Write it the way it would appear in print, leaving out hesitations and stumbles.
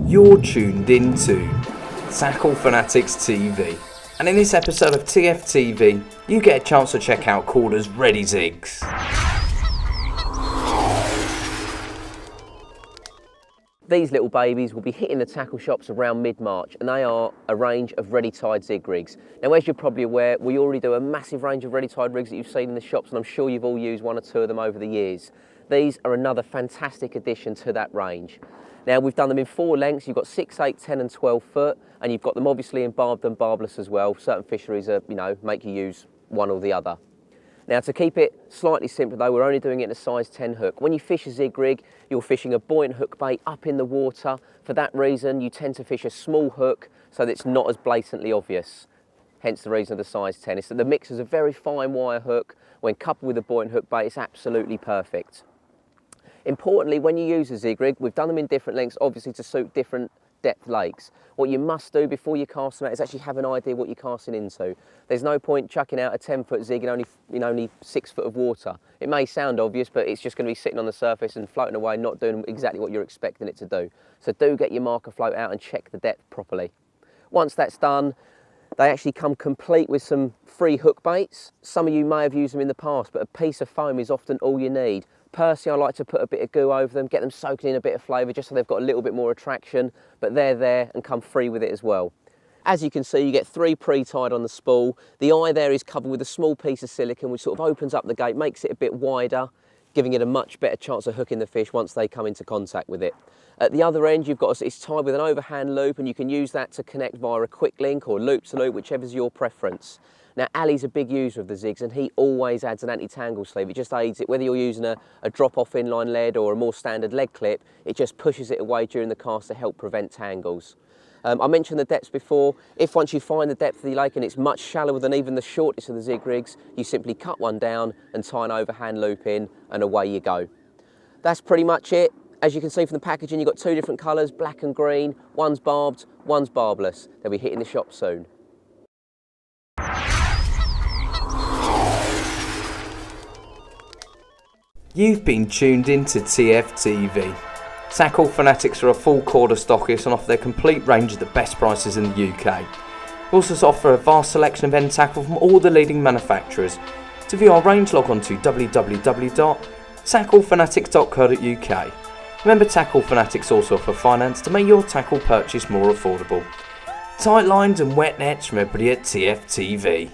You're tuned into Tackle Fanatics TV, and in this episode of TFTV, you get a chance to check out Korda's Ready Zigs. These little babies will be hitting the tackle shops around mid-March, and they are a range of ready-tied Zig rigs. Now, as you're probably aware, we already do a massive range of ready-tied rigs that you've seen in the shops, and I'm sure you've all used one or two of them over the years. These are another fantastic addition to that range. Now, we've done them in 4 lengths. You've got 6, 8, 10 and 12 foot, and you've got them obviously in barbed and barbless as well. Certain fisheries are, make you use one or the other. Now, to keep it slightly simpler though, we're only doing it in a size 10 hook. When you fish a Zig rig, you're fishing a buoyant hook bait up in the water. For that reason, you tend to fish a small hook so that it's not as blatantly obvious. Hence the reason of the size 10. It's that the mix is a very fine wire hook. When coupled with a buoyant hook bait, it's absolutely perfect. Importantly, when you use a Zig rig, we've done them in different lengths, obviously to suit different depth lakes. What you must do before you cast them out is actually have an idea what you're casting into. There's no point chucking out a 10-foot Zig in only 6 foot of water. It may sound obvious, but it's just going to be sitting on the surface and floating away, not doing exactly what you're expecting it to do. So do get your marker float out and check the depth properly. Once that's done, they actually come complete with some free hook baits. Some of you may have used them in the past, but a piece of foam is often all you need. Personally, I like to put a bit of goo over them, get them soaking in a bit of flavour just so they've got a little bit more attraction, but they're there and come free with it as well. As you can see, you get 3 pre-tied on the spool. The eye there is covered with a small piece of silicone which sort of opens up the gate, makes it a bit wider, giving it a much better chance of hooking the fish once they come into contact with it. At the other end, it's tied with an overhand loop, and you can use that to connect via a quick link or loop-to-loop, whichever's your preference. Now, Ali's a big user of the Zigs, and he always adds an anti-tangle sleeve. It just aids it, whether you're using a drop-off inline lead or a more standard leg clip, it just pushes it away during the cast to help prevent tangles. I mentioned the depths before. If once you find the depth of the lake and it's much shallower than even the shortest of the Zig rigs, you simply cut one down and tie an overhand loop in, and away you go. That's pretty much it. As you can see from the packaging, you've got 2 different colours, black and green. One's barbed, one's barbless. They'll be hitting the shop soon. You've been tuned into TFTV. Tackle Fanatics are a full Korda stockist and offer their complete range at the best prices in the UK. We also offer a vast selection of end tackle from all the leading manufacturers. To view our range, log on to www.tacklefanatics.co.uk. Remember, Tackle Fanatics also offer finance to make your tackle purchase more affordable. Tight lines and wet nets from everybody at TFTV.